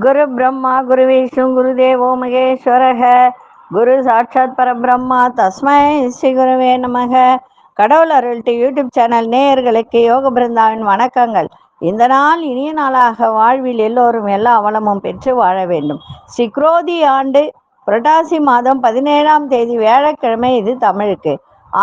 குரு பிரம்மா குரு விஷ்ணு குரு தேவோ மகேஸ்வரக குரு சாட்சாத் பரபிரம்மா தஸ்மை ஸ்ரீ குருவே நமக. கடவுள் அருள்ட்டு யூடியூப் சேனல் நேயர்களுக்கு யோக பிருந்தாவின் வணக்கங்கள். இந்த நாள் இனிய நாளாக வாழ்வில் எல்லோரும் எல்லா வளமும் பெற்று வாழ வேண்டும். ஸ்ரீ குரோதி ஆண்டு புரட்டாசி மாதம் 17ஆம் தேதி வியாழக்கிழமை. இது தமிழுக்கு.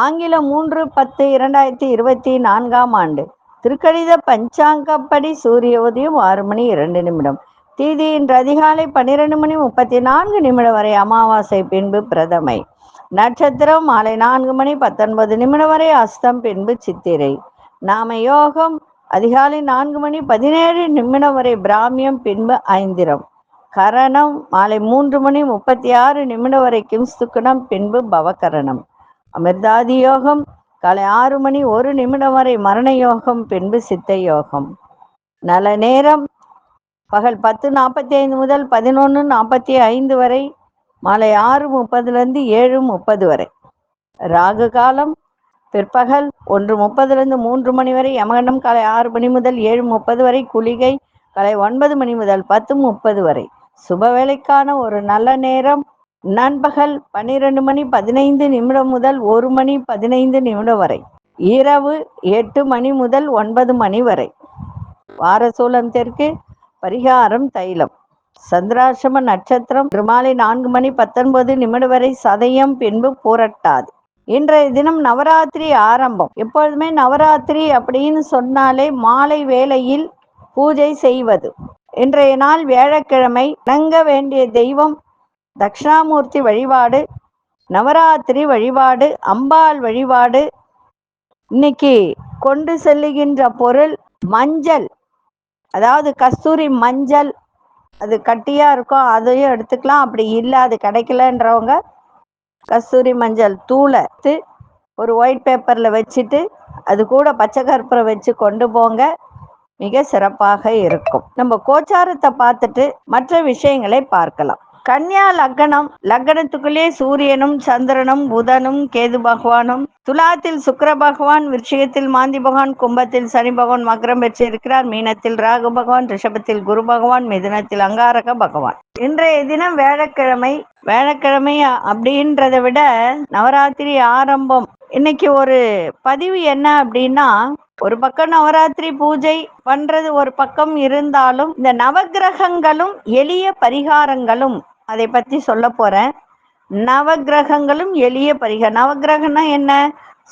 ஆங்கிலம் 3/10/2024 ஆண்டு. திருக்கணித பஞ்சாங்கப்படி சூரிய உதயம் 6:02. தீதி இன்று அதிகாலை 12:34 வரை அமாவாசை, பின்பு பிரதமை. நட்சத்திரம் மாலை 4:19 வரை அஸ்தம், பின்பு சித்திரை. நாம யோகம் அதிகாலை 4:17 வரை பிராமியம், பின்பு ஐந்திரம். கரணம் மாலை 3:36 வரைக்கும் சுக்குணம், பின்பு பவகரணம். அமிர்தாதி யோகம் காலை 6:01 வரை மரண யோகம், பின்பு சித்த யோகம். நல்ல நேரம் பகல் 10:45 முதல் 11:45 வரை, மாலை 6:30 7:30 வரை. ராகு காலம் பிற்பகல் 1:30 3 மணி வரை. யமகண்டம் காலை 6 மணி முதல் 7:30 வரை. குளிகை காலை 9 மணி முதல் 10:30 வரை. சுபவேளைக்கான ஒரு நல்ல நேரம் நண்பகல் 12:15 முதல் 1:15 வரை. இரவு 8 மணி முதல் 9 மணி வரை. வாரசூலம் தெற்கு. பரிகாரம் தைலம். சந்திராசிரம நட்சத்திரம் மாலை 4:19 வரை சதயம், பின்பு பூரட்டாது. இன்றைய தினம் நவராத்திரி ஆரம்பம். எப்பொழுதுமே நவராத்திரி அப்படின்னு சொன்னாலே மாலை வேளையில் பூஜை செய்வது. இன்றைய நாள் வியாழக்கிழமை. வணங்க வேண்டிய தெய்வம் தட்சிணாமூர்த்தி வழிபாடு, நவராத்திரி வழிபாடு, அம்பாள் வழிபாடு. இன்னைக்கு கொண்டு செல்லுகின்ற பொருள் மஞ்சள், அதாவது கஸ்தூரி மஞ்சள். அது கட்டியா இருக்கும், அதையும் எடுத்துக்கலாம். அப்படி இல்லை, அது கிடைக்கலன்றவங்க கஸ்தூரி மஞ்சள் தூளை ஒரு ஒயிட் பேப்பர்ல வச்சுட்டு அது கூட பச்சை கற்பூரம் வச்சு கொண்டு போங்க. மிக சிறப்பாக இருக்கும். நம்ம கோச்சாரத்தை பார்த்துட்டு மற்ற விஷயங்களை பார்க்கலாம். கன்னியா லக்னம். லக்னத்துக்குள்ளே சூரியனும் சந்திரனும் புதனும் கேது பகவானும். துலாத்தில் சுக்கிர பகவான், விருச்சிகத்தில் மாந்தி பகவான், கும்பத்தில் சனி பகவான் மகரம் பெற்று இருக்கிறார். மீனத்தில் ராகு பகவான், ரிஷபத்தில் குரு பகவான், மிதுனத்தில் அங்காரக பகவான். இன்றைய தினம் வியாழக்கிழமை. வியாழக்கிழமை அப்படின்றத விட நவராத்திரி ஆரம்பம். இன்னைக்கு ஒரு பதிவு என்ன அப்படின்னா, ஒரு பக்கம் நவராத்திரி பூஜை பண்றது ஒரு பக்கம் இருந்தாலும், இந்த நவகிரகங்களும் எளிய பரிகாரங்களும் அதை பத்தி சொல்ல போறேன். நவகிரகங்களும் எளிய பரிகாரம். நவகிரகம்னா என்ன?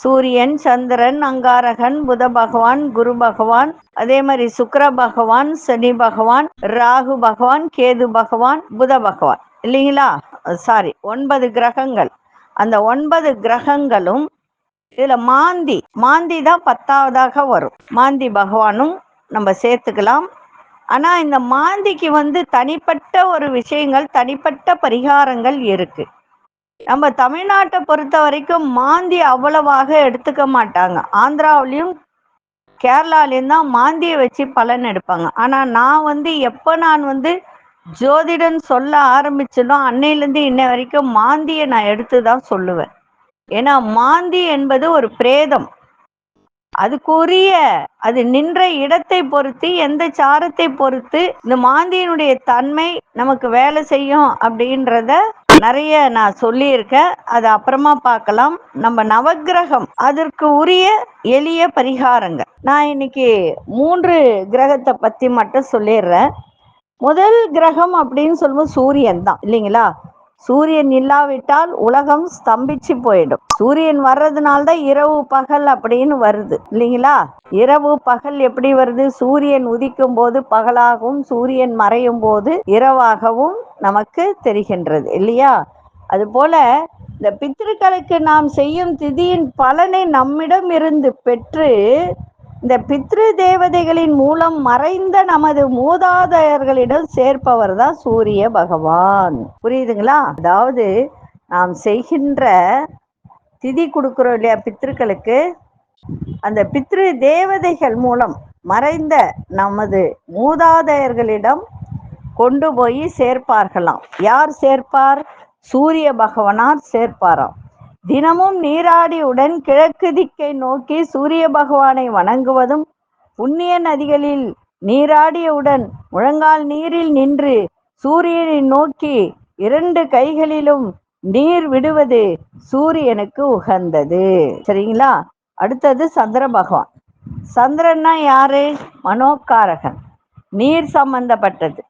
சூரியன், சந்திரன், அங்காரகன், புத பகவான், குரு பகவான், அதே மாதிரி சுக்கிர பகவான், சனி பகவான், ராகு பகவான், கேது பகவான், புத பகவான், இல்லைங்களா? சாரி, 9 கிரகங்கள். அந்த 9 கிரகங்களும் இதுல மாந்தி தான் 10ஆவதாக வரும். மாந்தி பகவானும் நம்ம சேர்த்துக்கலாம். ஆனா இந்த மாந்திக்கு தனிப்பட்ட ஒரு விஷயங்கள், தனிப்பட்ட பரிகாரங்கள் இருக்கு. நம்ம தமிழ்நாட்டை பொறுத்த வரைக்கும் மாந்தி அவ்வளவாக எடுத்துக்க மாட்டாங்க. ஆந்திராவிலையும் கேரளாலையும் தான் மாந்தியை வச்சு பலன் எடுப்பாங்க. ஆனா நான் எப்ப நான் ஜோதிடன் சொல்ல ஆரம்பிச்சனோ அன்னையிலேருந்து இன்ன வரைக்கும் மாந்தியை நான் எடுத்துதான் சொல்லுவேன். ஏன்னா மாந்தி என்பது ஒரு பிரேதம். அதுக்குரிய அது நின்ற இடத்தை பொறுத்து, எந்த சாரத்தை பொறுத்து இந்த மாந்தியினுடைய தன்மை நமக்கு வேலை செய்யும் அப்படின்றத நிறைய நான் சொல்லியிருக்கேன். அது அப்புறமா பார்க்கலாம். நம்ம நவகிரகம் அதற்கு உரிய எளிய பரிகாரங்கள். நான் இன்னைக்கு 3 கிரகத்தை பத்தி மட்டும் சொல்லிடுறேன். முதல் கிரகம் அப்படின்னு சொல்லும்போது சூரியன் தான், இல்லைங்களா? சூரியன் இல்லாவிட்டால் உலகம் ஸ்தம்பிச்சு போயிடும். சூரியன் வர்றதுனால்தான் இரவு பகல் அப்படின்னு வருது, இல்லைங்களா? இரவு பகல் எப்படி வருது? சூரியன் உதிக்கும் போது பகலாகவும், சூரியன் மறையும் போது இரவாகவும் நமக்கு தெரிகின்றது, இல்லையா? அது போல இந்த பித்ருக்களுக்கு நாம் செய்யும் திதியின் பலனை நம்மிடம் இருந்து பெற்று, இந்த பித்ரு தேவதைகளின் மூலம் மறைந்த நமது மூதாதையர்களிடம் சேர்ப்பவர் தான் சூரிய பகவான். புரியுதுங்களா? அதாவது நாம் செய்கின்ற திதி கொடுக்கிறோம் இல்லையா பித்ருக்களுக்கு, அந்த பித்ரு தேவதைகள் மூலம் மறைந்த நமது மூதாதையர்களிடம் கொண்டு போய் சேர்ப்பார்களாம். யார் சேர்ப்பார்? சூரிய பகவானார் சேர்ப்பாராம். தினமும் நீராடியுடன் கிழக்கு திக்கை நோக்கி சூரிய பகவானை வணங்குவதும், புண்ணிய நதிகளில் நீராடியவுடன் முழங்கால் நீரில் நின்று சூரியனை நோக்கி 2 கைகளிலும் நீர் விடுவது சூரியனுக்கு உகந்தது. சரிங்களா? அடுத்தது சந்திர பகவான். சந்திரன்னா யாரு? மனோகாரகன், நீர் சம்பந்தப்பட்டது,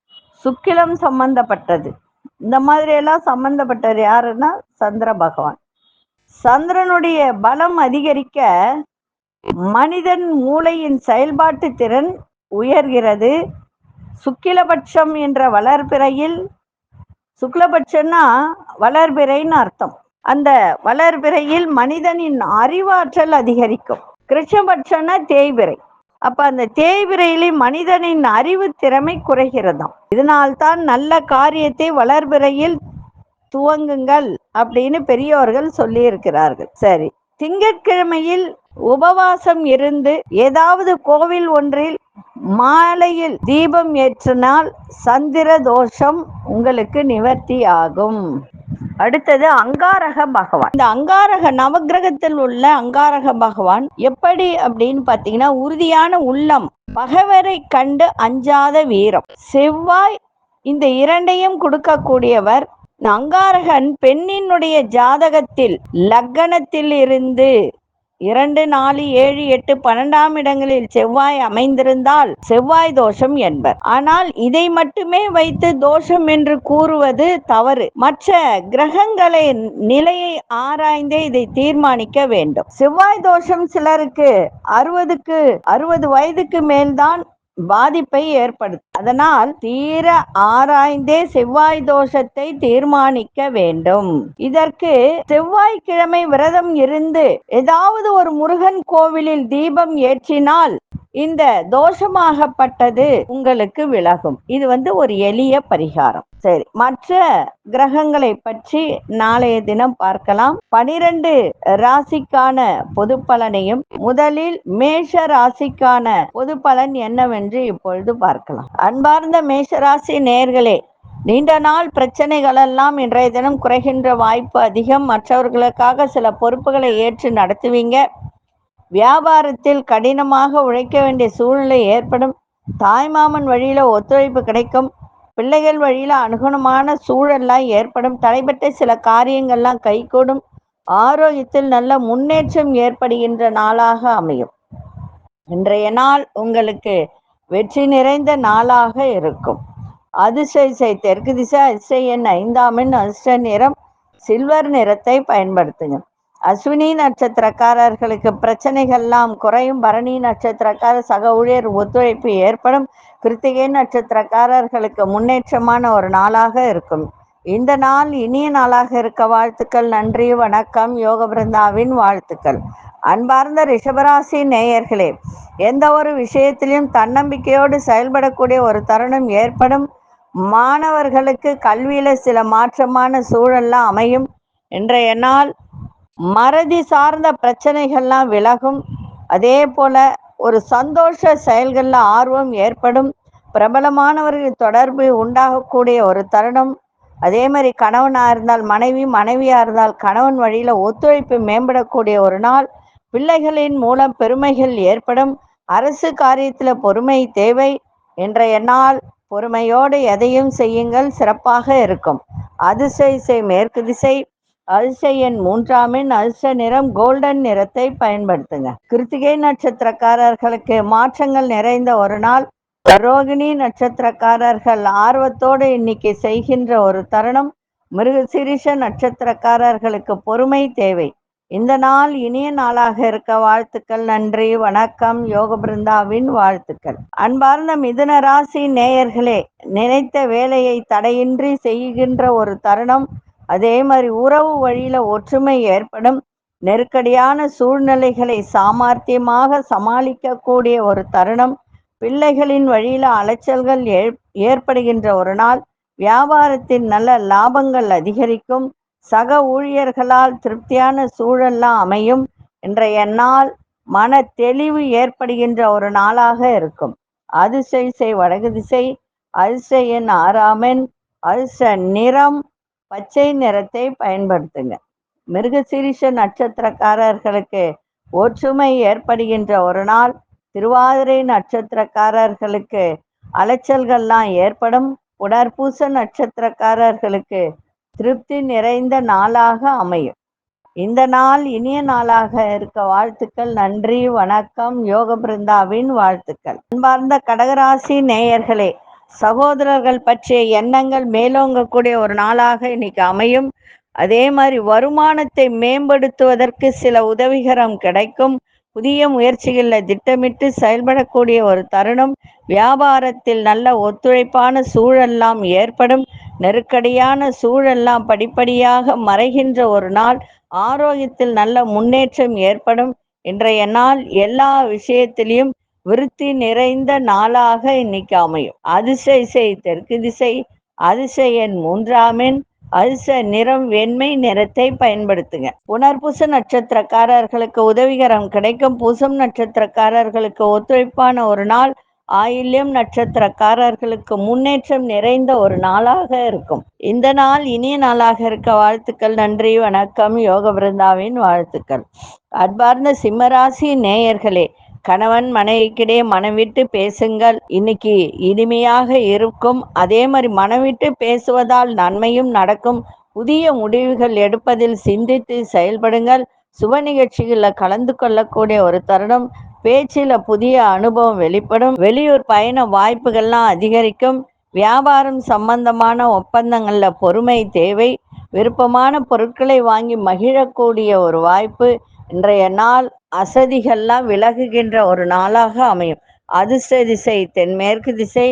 சுக்கிலம் சம்பந்தப்பட்டது, இந்த மாதிரி எல்லாம் சம்பந்தப்பட்டது யாருன்னா சந்திர பகவான். சந்திரனுடைய பலம் அதிகரிக்க மனிதன் மூளையின் செயல்பாட்டு திறன் உயர்கிறது. சுக்கிலபட்சம் என்ற வளர்பிறையில், சுக்லபட்சம்னா வளர்பிறைன்னு அர்த்தம், அந்த வளர்பிறையில் மனிதனின் அறிவாற்றல் அதிகரிக்கும். கிருஷ்ணபட்சம்னா தேய்பிறை. அப்ப அந்த தேய்பிறையிலே மனிதனின் அறிவு திறமை குறைகிறதாம். இதனால்தான் நல்ல காரியத்தை வளர்பிறையில் துவங்குங்கள் அப்படின்னு பெரியோர்கள் சொல்லி இருக்கிறார்கள். சரி, திங்கட்கிழமையில் உபவாசம் இருந்து ஏதாவது கோவில் ஒன்றில் மாலையில் தீபம் ஏற்றினால் சந்திர தோஷம் உங்களுக்கு நிவர்த்தி ஆகும். அடுத்தது அங்காரக பகவான். இந்த அங்காரக நவகிரகத்தில் உள்ள அங்காரக பகவான் எப்படி அப்படின்னு பாத்தீங்கன்னா, உறுதியான உள்ளம், பகைவரை கண்டு அஞ்சாத வீரம், செவ்வாய், இந்த இரண்டையும் கொடுக்கக்கூடியவர். அங்காரகன் பெண்ணினுடைய ஜாதகத்தில் லக்னத்தில் இருந்து 2, 4, 7, 8, 12ஆம் இடங்களில் செவ்வாய் அமைந்திருந்தால் செவ்வாய் தோஷம் என்பர். ஆனால் இதை மட்டுமே வைத்து தோஷம் என்று கூறுவது தவறு. மற்ற கிரகங்களை நிலையை ஆராய்ந்தே இதை தீர்மானிக்க வேண்டும். செவ்வாய் தோஷம் சிலருக்கு 60 வயதுக்கு மேல்தான் பாதிப்பை ஏற்படுத்தும். அதனால் தீர ஆராய்ந்தே செவ்வாய் தோஷத்தை தீர்மானிக்க வேண்டும். இதற்கு செவ்வாய்க்கிழமை விரதம் இருந்து ஏதாவது ஒரு முருகன் கோவிலில் தீபம் ஏற்றினால் இந்த தோஷமாகப்பட்டது உங்களுக்கு விலகும். இது ஒரு எளிய பரிகாரம். சரி, மற்ற கிரகங்களை பற்றி நாளைய தினம் பார்க்கலாம். 12 ராசிக்கான பொது பலனையும், முதலில் மேஷ ராசிக்கான பொது பலன் என்னவென்று இப்பொழுது பார்க்கலாம். அன்பார்ந்த மேஷராசி நேயர்களே, நீண்ட நாள் பிரச்சனைகள் எல்லாம் இன்றைய தினம் குறைகின்ற வாய்ப்பு அதிகம். மற்றவர்களுக்காக சில பொறுப்புகளை ஏற்று நடத்துவீங்க. வியாபாரத்தில் கடினமாக உழைக்க வேண்டிய சூழ்நிலை ஏற்படும். தாய்மாமன் வழியில ஒத்துழைப்பு கிடைக்கும். பிள்ளைகள் வழியில அனுகுணமான சூழல்லாம் ஏற்படும். தடைபட்ட சில காரியங்கள்லாம் கைகூடும். ஆரோக்கியத்தில் நல்ல முன்னேற்றம் ஏற்படுகின்ற நாளாக அமையும். இன்றைய நாள் உங்களுக்கு வெற்றி நிறைந்த நாளாக இருக்கும். அதிர்ஷ்ட தெற்கு திசை, அதிர்ஷ்ட எண் 5ஆம் எண், அதிர்ஷ்ட நிறம் சில்வர் நிறத்தை பயன்படுத்துங்க. அஸ்வினி நட்சத்திரக்காரர்களுக்கு பிரச்சனைகள்லாம் குறையும். பரணி நட்சத்திரக்காரர் சக ஊழியர் ஒத்துழைப்பு ஏற்படும். கிருத்திகை நட்சத்திரக்காரர்களுக்கு முன்னேற்றமான ஒரு நாளாக இருக்கும். இந்த நாள் இனிய நாளாக இருக்க வாழ்த்துக்கள். நன்றி, வணக்கம். யோக பிருந்தாவின் வாழ்த்துக்கள். அன்பார்ந்த ரிஷபராசி நேயர்களே, எந்த ஒரு விஷயத்திலும் தன்னம்பிக்கையோடு செயல்படக்கூடிய ஒரு தருணம் ஏற்படும். மாணவர்களுக்கு கல்வியில சில மாற்றமான சூழல்லாம் அமையும். இன்றைய நாள் மறதி சார்ந்த பிரச்சனைகள்லாம் விலகும். அதே போல ஒரு சந்தோஷ செயல்கள்ல ஆர்வம் ஏற்படும். பிரபலமானவர்கள் தொடர்பு உண்டாகக்கூடிய ஒரு தருணம். அதே மாதிரி கணவனா இருந்தால் மனைவி, மனைவியா இருந்தால் கணவன் வழியில ஒத்துழைப்பு மேம்படக்கூடிய ஒரு நாள். பிள்ளைகளின் மூலம் பெருமைகள் ஏற்படும். அரசு காரியத்துல பொறுமை தேவை. இன்றைய நாள் பொறுமையோடு எதையும் செய்யுங்கள், சிறப்பாக இருக்கும். அதிர்ஷ்ட மேற்கு திசை, அதிர்ஷ்ட எண் 3ஆம் எண், அதிர்ஷ்ட நிறம் கோல்டன் நிறத்தை பயன்படுத்துங்க. கிருத்திகை நட்சத்திரக்காரர்களுக்கு மாற்றங்கள் நிறைந்த ஒரு நாள். ரோகிணி நட்சத்திரக்காரர்கள் ஆர்வத்தோடு இன்னைக்கு செய்கின்ற ஒரு தருணம். மிருகசீரிஷ நட்சத்திரக்காரர்களுக்கு பொறுமை தேவை. இந்த நாள் இனிய நாளாக இருக்க வாழ்த்துக்கள். நன்றி, வணக்கம். யோக பிருந்தாவின் வாழ்த்துக்கள். அன்பார்ந்த மிதுன ராசி நேயர்களே, நினைத்த வேலையை தடையின்றி செய்கின்ற ஒரு தருணம். அதே மாதிரி உறவு வழியில ஒற்றுமை ஏற்படும். நெருக்கடியான சூழ்நிலைகளை சாமர்த்தியமாக சமாளிக்கக்கூடிய ஒரு தருணம். பிள்ளைகளின் வழியில அலைச்சல்கள் ஏற்படுகின்ற ஒரு நாள். வியாபாரத்தில் நல்ல லாபங்கள் அதிகரிக்கும். சக ஊழியர்களால் திருப்தியான சூழல்லாம் அமையும். இன்றைய நாள் மன தெளிவு ஏற்படுகின்ற ஒரு நாளாக இருக்கும். அதிர்ஷ்ட வடக்கு திசை, அதிர்ஷ்ட எண் 6ஆம் எண், அதிர்ஷ்ட நிறம் பச்சை நிறத்தை பயன்படுத்துங்க. மிருகசீரிஷ நட்சத்திரக்காரர்களுக்கு ஒற்றுமை ஏற்படுகின்ற ஒரு நாள். திருவாதிரை நட்சத்திரக்காரர்களுக்கு அலைச்சல்கள்லாம் ஏற்படும். புனர்பூச நட்சத்திரக்காரர்களுக்கு திருப்தி நிறைந்த நாளாக அமையும். இந்த நாள் இனிய நாளாக இருக்க வாழ்த்துக்கள். நன்றி, வணக்கம். யோக பிருந்தாவின் வாழ்த்துக்கள். அன்பார்ந்த கடகராசி நேயர்களே, சகோதரர்கள் பற்றிய எண்ணங்கள் மேலோங்கக்கூடிய ஒரு நாளாக இன்னைக்கு அமையும். அதே மாதிரி வருமானத்தை மேம்படுத்துவதற்கு சில உதவிகரம் கிடைக்கும். புதிய முயற்சிகளில் திட்டமிட்டு செயல்படக்கூடிய ஒரு தருணம். வியாபாரத்தில் நல்ல ஒத்துழைப்பான சூழல்லாம் ஏற்படும். நெருக்கடியான சூழல்லாம் படிப்படியாக மறைகின்ற ஒரு நாள். ஆரோக்கியத்தில் நல்ல முன்னேற்றம் ஏற்படும். இன்றைய நாள் எல்லா விஷயத்திலையும் விருத்தி நிறைந்த நாளாக இன்னைக்கு அமையும். அதிர்ஷ்ட இசை தெற்கு திசை, அதிர்ஷ்ட எண் 3 அதிர்ஷ்ட நிறம் வெண்மை நிறத்தை பயன்படுத்துங்க. புனர்பூச நட்சத்திரக்காரர்களுக்கு உதவிகரம் கிடைக்கும். பூசம் நட்சத்திரக்காரர்களுக்கு ஒத்துழைப்பான ஒரு நாள். ஆயில்யம் நட்சத்திரக்காரர்களுக்கு முன்னேற்றம் நிறைந்த ஒரு நாளாக இருக்கும். இந்த நாள் இனிய நாளாக இருக்க வாழ்த்துக்கள். நன்றி, வணக்கம். யோக பிருந்தாவின் வாழ்த்துக்கள். அன்பார்ந்த சிம்மராசி நேயர்களே, கணவன் மனைவிக்கிடையே மனம் விட்டு பேசுங்கள். இன்னைக்கு இனிமையாக இருக்கும். அதே மாதிரி மனம் விட்டு பேசுவதால் நன்மையும் நடக்கும். புதிய முடிவுகள் எடுப்பதில் சிந்தித்து செயல்படுங்கள். சுப நிகழ்ச்சிகளில் கலந்து கொள்ளக்கூடிய ஒரு தருணம். பேச்சில் புதிய அனுபவம் வெளிப்படும். வெளியூர் பயண வாய்ப்புகள்லாம் அதிகரிக்கும். வியாபாரம் சம்பந்தமான ஒப்பந்தங்களில் பொறுமை தேவை. விருப்பமான பொருட்களை வாங்கி மகிழக்கூடிய ஒரு வாய்ப்பு. இன்றைய நாள் அசதிகள்லாம் விலகுகின்ற ஒரு நாளாக அமையும். அதிர்ஷ்ட திசை தென்மேற்கு திசை,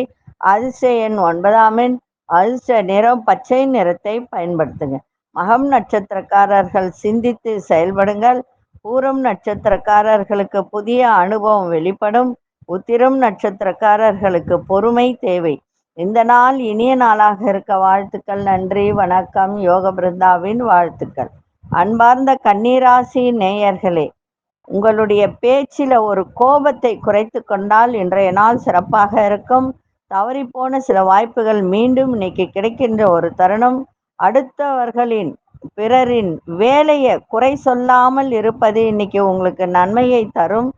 அதிர்ஷ்ட எண் 9 அதிர்ஷ்ட நிறம் பச்சை நிறத்தை பயன்படுத்துங்க. மகம் நட்சத்திரக்காரர்கள் சிந்தித்து செயல்படுங்கள். பூரம் நட்சத்திரக்காரர்களுக்கு புதிய அனுபவம் வெளிப்படும். உத்திரம் நட்சத்திரக்காரர்களுக்கு பொறுமை தேவை. இந்த நாள் இனிய நாளாக இருக்க வாழ்த்துக்கள். நன்றி, வணக்கம். யோக பிருந்தாவின் வாழ்த்துக்கள். அன்பார்ந்த கன்னிராசி நேயர்களே, உங்களுடைய பேச்சில் ஒரு கோபத்தை குறைத்து கொண்டால் இன்றைய நாள் சிறப்பாக இருக்கும். தவறிப்போன சில வாய்ப்புகள் மீண்டும் இன்னைக்கு கிடைக்கின்ற ஒரு தருணம். அடுத்தவர்களின் பிறரின் வேலையை குறை சொல்லாமல் இருப்பது இன்னைக்கு உங்களுக்கு நன்மையை தரும்.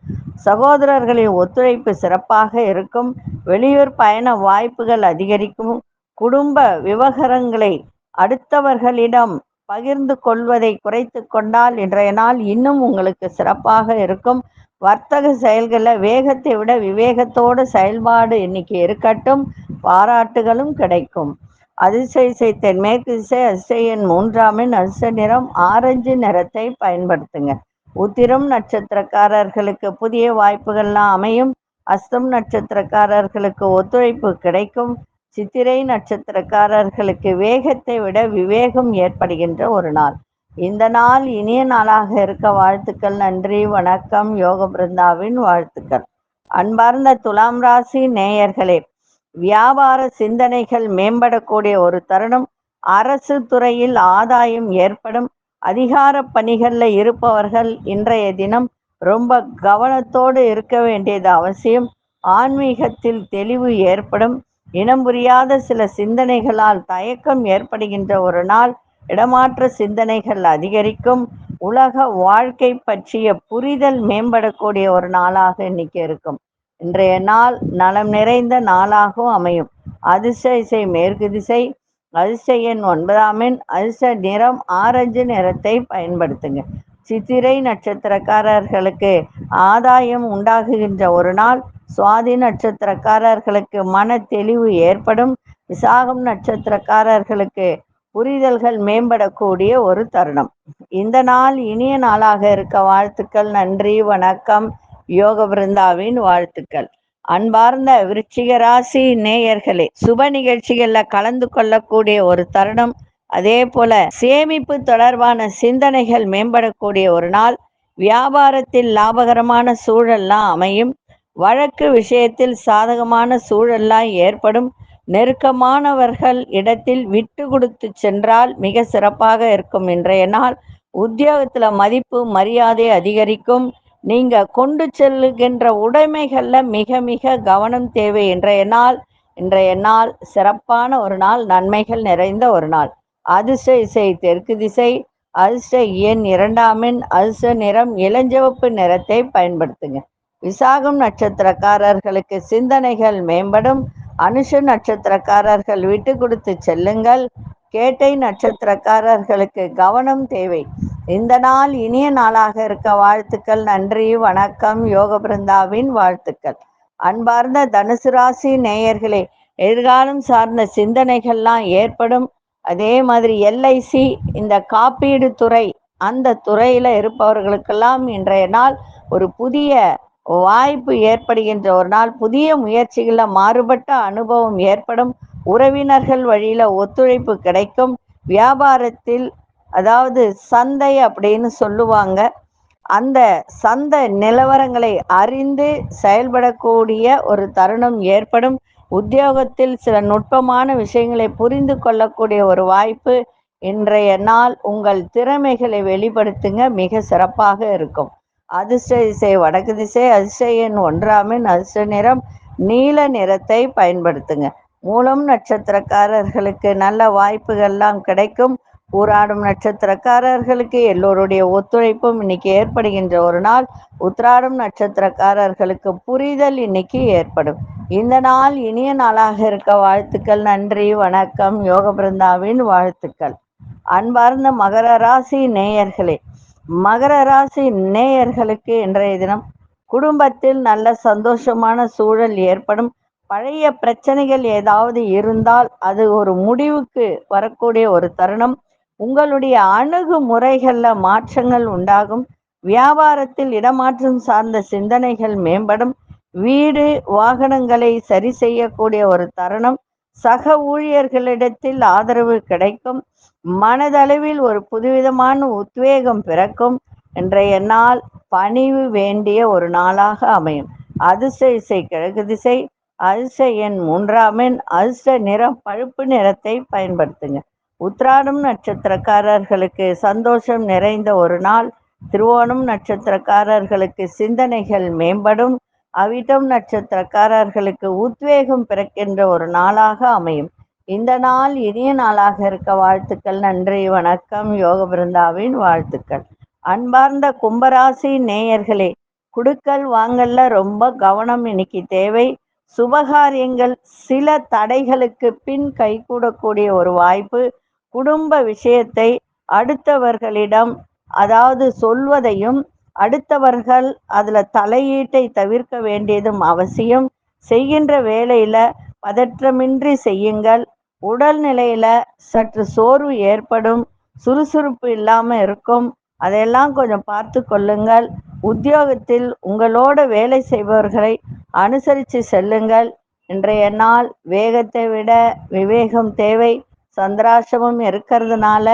சகோதரர்களின் ஒத்துழைப்பு சிறப்பாக இருக்கும். வெளியூர் பயண வாய்ப்புகள் அதிகரிக்கும். குடும்ப விவகாரங்களை அடுத்தவர்களிடம் பகிர்ந்து கொள்வதை குறைத்து கொண்டால் இன்றைய நாள் இன்னும் உங்களுக்கு சிறப்பாக இருக்கும். வர்த்தக செயல்களில் வேகத்தை விட விவேகத்தோடு செயல்பாடு இன்னைக்கு இருக்கட்டும். பாராட்டுகளும் கிடைக்கும். அதிர்ஷ்ட திசை தென்மேற்கு திசை, அதிர்ஷ்ட எண் 3 அதிர்ஷ்ட நிறம் ஆரஞ்சு நிறத்தை பயன்படுத்துங்க. உத்திரம் நட்சத்திரக்காரர்களுக்கு புதிய வாய்ப்புகள்லாம் அமையும். அஸ்தம் நட்சத்திரக்காரர்களுக்கு ஒத்துழைப்பு கிடைக்கும். சித்திரை நட்சத்திரக்காரர்களுக்கு வேகத்தை விட விவேகம் ஏற்படுகின்ற ஒரு நாள். இந்த நாள் இனிய நாளாக இருக்க வாழ்த்துக்கள். நன்றி, வணக்கம். யோக பிருந்தாவின் வாழ்த்துக்கள். அன்பார்ந்த துலாம் ராசி நேயர்களே, வியாபார சிந்தனைகள் மேம்படக்கூடிய ஒரு தருணம். அரசு துறையில் ஆதாயம் ஏற்படும். அதிகார பணிகளில் இருப்பவர்கள் இன்றைய தினம் ரொம்ப கவனத்தோடு இருக்க வேண்டியது அவசியம். ஆன்மீகத்தில் தெளிவு ஏற்படும். இனம் புரியாத சில சிந்தனைகளால் தயக்கம் ஏற்படுகின்ற ஒரு நாள். இடமாற்ற சிந்தனைகள் அதிகரிக்கும். உலக வாழ்க்கை பற்றிய புரிதல் மேம்படக்கூடிய ஒரு நாளாக இன்னைக்கு இருக்கும். இன்றைய நாள் நலம் நிறைந்த நாளாகவும் அமையும். அதிர்ஷ்ட திசை மேற்கு திசை, அதிர்ஷ்ட எண் 9 அதிர்ஷ்ட நிறம் ஆரஞ்சு நிறத்தை பயன்படுத்துங்க. சித்திரை நட்சத்திரக்காரர்களுக்கு ஆதாயம் உண்டாகுகின்ற ஒரு நாள். சுவாதி நட்சத்திரக்காரர்களுக்கு மன தெளிவு ஏற்படும். விசாகம் நட்சத்திரக்காரர்களுக்கு புரிதல்கள் மேம்படக்கூடிய ஒரு தருணம். இந்த நாள் இனிய நாளாக இருக்க வாழ்த்துக்கள். நன்றி, வணக்கம். யோக பிருந்தாவின் வாழ்த்துக்கள். அன்பார்ந்த விருச்சிக ராசி நேயர்களே, சுப நிகழ்ச்சிகள்ல கலந்து கொள்ளக்கூடிய ஒரு தருணம். அதே போல சேமிப்பு தொடர்பான சிந்தனைகள் மேம்படக்கூடிய ஒரு நாள். வியாபாரத்தில் லாபகரமான சூழல்லாம் அமையும். வழக்கு விஷயத்தில் சாதகமான சூழல்லாம் ஏற்படும். நெருக்கமானவர்கள் இடத்தில் விட்டு கொடுத்து சென்றால் மிக சிறப்பாக இருக்கும். இன்றைய நாள் உத்தியோகத்துல மதிப்பு மரியாதை அதிகரிக்கும். நீங்க கொண்டு செல்லுகின்ற உடைமைகள்ல மிக மிக கவனம் தேவை. இன்றைய நாள் சிறப்பான ஒரு நாள். நன்மைகள் நிறைந்த ஒரு நாள். அதிர்ஷ்ட இசை தெற்கு திசை, அதிர்ஷ்ட எண் 2 அதிர்ஷ்ட நிறம் இளஞ்சிவப்பு நிறத்தை பயன்படுத்துங்க. விசாகம் நட்சத்திரக்காரர்களுக்கு சிந்தனைகள் மேம்படும். அனுஷ நட்சத்திரக்காரர்கள் விட்டு கொடுத்து செல்லுங்கள். கேட்டை நட்சத்திரக்காரர்களுக்கு கவனம் தேவை. இந்த நாள் இனிய நாளாக இருக்க வாழ்த்துக்கள். நன்றி, வணக்கம். யோக பிருந்தாவின் வாழ்த்துக்கள். அன்பார்ந்த தனுசு ராசி நேயர்களே, எதிர்காலம் சார்ந்த சிந்தனைகள்லாம் ஏற்படும். அதே மாதிரி எல்ஐசி, இந்த காப்பீடு துறை, அந்த துறையில இருப்பவர்களுக்கெல்லாம் இன்றைய நாள் ஒரு புதிய வாய்ப்பு ஏற்படுகின்ற ஒரு நாள். புதிய முயற்சிகளில் மாறுபட்ட அனுபவம் ஏற்படும். உறவினர்கள் வழியில ஒத்துழைப்பு கிடைக்கும். வியாபாரத்தில், அதாவது சந்தை அப்படின்னு சொல்லுவாங்க, அந்த சந்தை நிலவரங்களை அறிந்து செயல்படக்கூடிய ஒரு தருணம் ஏற்படும். உத்தியோகத்தில் சில நுட்பமான விஷயங்களை புரிந்து கொள்ளக்கூடிய ஒரு வாய்ப்பு. இன்றைய நாள் உங்கள் திறமைகளை வெளிப்படுத்துங்க, மிக சிறப்பாக இருக்கும். அதிர்ஷ்ட திசை வடக்கு திசை. அதிர்ஷ்ட எண் 1 அதிர்ஷ்ட நிறம் நீல நிறத்தை பயன்படுத்துங்க. மூலம் நட்சத்திரக்காரர்களுக்கு நல்ல வாய்ப்புகள்லாம் கிடைக்கும். பூராடும் நட்சத்திரக்காரர்களுக்கு எல்லோருடைய ஒத்துழைப்பும் இன்னைக்கு ஏற்படுகின்ற ஒரு நாள். உத்திராடம் நட்சத்திரக்காரர்களுக்கு புரிதல் இன்னைக்கு ஏற்படும். இந்த நாள் இனிய நாளாக இருக்க வாழ்த்துக்கள். நன்றி, வணக்கம். யோக பிருந்தாவின் வாழ்த்துக்கள். அன்பார்ந்த மகர ராசி நேயர்களே, மகர ராசி நேயர்களுக்கு இன்றைய தினம் குடும்பத்தில் நல்ல சந்தோஷமான சூழல் ஏற்படும். பழைய பிரச்சனைகள் ஏதாவது இருந்தால் அது ஒரு முடிவுக்கு வரக்கூடிய ஒரு தருணம். உங்களுடைய அணுகுமுறைகளில் மாற்றங்கள் உண்டாகும். வியாபாரத்தில் இடமாற்றம் சார்ந்த சிந்தனைகள் மேம்படும். வீடு வாகனங்களை சரி செய்யக்கூடிய ஒரு தருணம். சக ஊழியர்களிடத்தில் ஆதரவு கிடைக்கும். மனதளவில் ஒரு புதுவிதமான உத்வேகம் பிறக்கும். இன்றைய நாள் பணிவு வேண்டிய ஒரு நாளாக அமையும். அதிர்ஷ்ட திசை கிழக்கு திசை. அதிர்ஷ்ட எண் 3 அதிர்ஷ்ட நிறம் பழுப்பு நிறத்தை பயன்படுத்துங்க. உத்திராடம் நட்சத்திரக்காரர்களுக்கு சந்தோஷம் நிறைந்த ஒரு நாள். திருவோணம் நட்சத்திரக்காரர்களுக்கு சிந்தனைகள் மேம்படும். அவிட்டம் நட்சத்திரக்காரர்களுக்கு உத்வேகம் பிறக்கின்ற ஒரு நாளாக அமையும். இந்த நாள் இனிய நாளாக இருக்க வாழ்த்துக்கள். நன்றி, வணக்கம். யோக பிருந்தாவின் வாழ்த்துக்கள். அன்பார்ந்த கும்பராசி நேயர்களே, குடுக்கல் வாங்கல்ல ரொம்ப கவனம் இன்னைக்கு தேவை. சுபகாரியங்கள் சில தடைகளுக்கு பின் கைகூடக்கூடிய ஒரு வாய்ப்பு. குடும்ப விஷயத்தை அடுத்தவர்களிடம், அதாவது சொல்வதையும், அடுத்தவர்கள் அதுல தலையீட்டை தவிர்க்க வேண்டியதும் அவசியம். செய்கின்ற வேலையில பதற்றமின்றி செய்யுங்கள். உடல்நிலையில சற்று சோர்வு ஏற்படும். சுறுசுறுப்பு இல்லாம இருக்கும். அதையெல்லாம் கொஞ்சம் பார்த்து கொள்ளுங்கள். உத்தியோகத்தில் உங்களோட வேலை செய்பவர்களை அனுசரித்து செல்லுங்கள். இன்றைய நாள் வேகத்தை விட விவேகம் தேவை. சந்திராசிரமம் இருக்கிறதுனால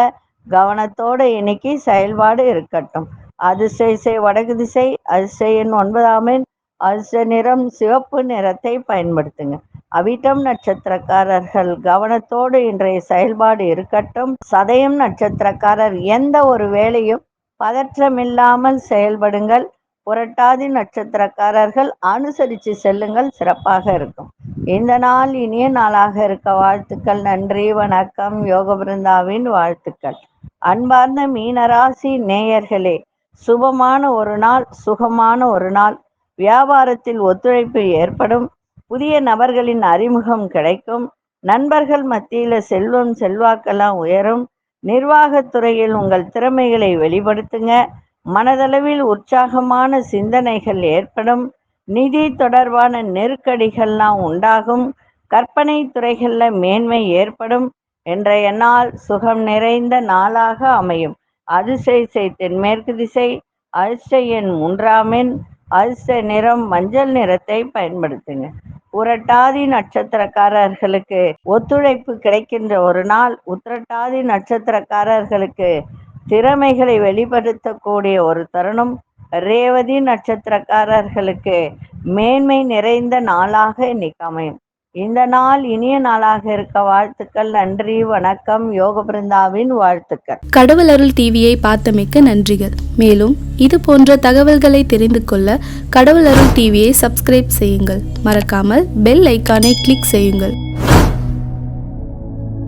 கவனத்தோட இன்னைக்கு செயல்பாடு இருக்கட்டும். அதிர்ஷ்ட திசை வடக்கு திசை. அதிர்ஷ்ட எண் 9 அதிர்ஷ்ட நிறம் சிவப்பு நிறத்தை பயன்படுத்துங்க. அவிட்டம் நட்சத்திரக்காரர்கள் கவனத்தோடு இன்றைய செயல்பாடு இருக்கட்டும். சதயம் நட்சத்திரக்காரர் எந்த ஒரு வேலையும் பதற்றமில்லாமல் செயல்படுங்கள். புரட்டாதி நட்சத்திரக்காரர்கள் அனுசரித்து செல்லுங்கள், சிறப்பாக இருக்கும். இந்த நாள் இனிய நாளாக இருக்க வாழ்த்துக்கள். நன்றி, வணக்கம். யோக பிருந்தாவின் வாழ்த்துக்கள். அன்பார்ந்த மீனராசி நேயர்களே, சுபமான ஒரு நாள், சுகமான ஒரு நாள். வியாபாரத்தில் ஒத்துழைப்பு ஏற்படும். புதிய நபர்களின் அறிமுகம் கிடைக்கும். நண்பர்கள் மத்தியில செல்வம் செல்வாக்கெல்லாம் உயரும். நிர்வாகத்துறையில் உங்கள் திறமைகளை வெளிப்படுத்துங்க. மனதளவில் உற்சாகமான சிந்தனைகள் ஏற்படும். நிதி தொடர்பான நெருக்கடிகள்லாம் உண்டாகும். கற்பனை துறைகளில் மேன்மை ஏற்படும். இன்றைய நாள் சுகம் நிறைந்த நாளாக அமையும். அதிர்ஷ்ட திசை தென்மேற்கு திசை. அதிர்ஷ்ட எண் 3 அதிர்ஷ்ட நிறம் மஞ்சள் நிறத்தை பயன்படுத்துங்க. புரட்டாதி நட்சத்திரக்காரர்களுக்கு ஒத்துழைப்பு கிடைக்கின்ற ஒரு நாள். உத்திரட்டாதி நட்சத்திரக்காரர்களுக்கு திறமைகளை வெளிப்படுத்தக்கூடிய ஒரு தருணம். ரேவதி நட்சத்திரக்காரர்களுக்கு மேன்மை நிறைந்த நாளாக இன்னைக்கு அமையும். இந்த நாள் இனிய நாளாக இருக்க வாழ்த்துக்கள். நன்றி, வணக்கம். யோக பிருந்தாவின் வாழ்த்துக்கள். கடவுள் அருள் டிவியை பார்த்தமைக்க நன்றிகள். மேலும் இது போன்ற தகவல்களை தெரிந்து கொள்ள கடவுள் அருள் டிவியை சப்ஸ்கிரைப் செய்யுங்கள். மறக்காமல் பெல் ஐக்கானை கிளிக் செய்யுங்கள்.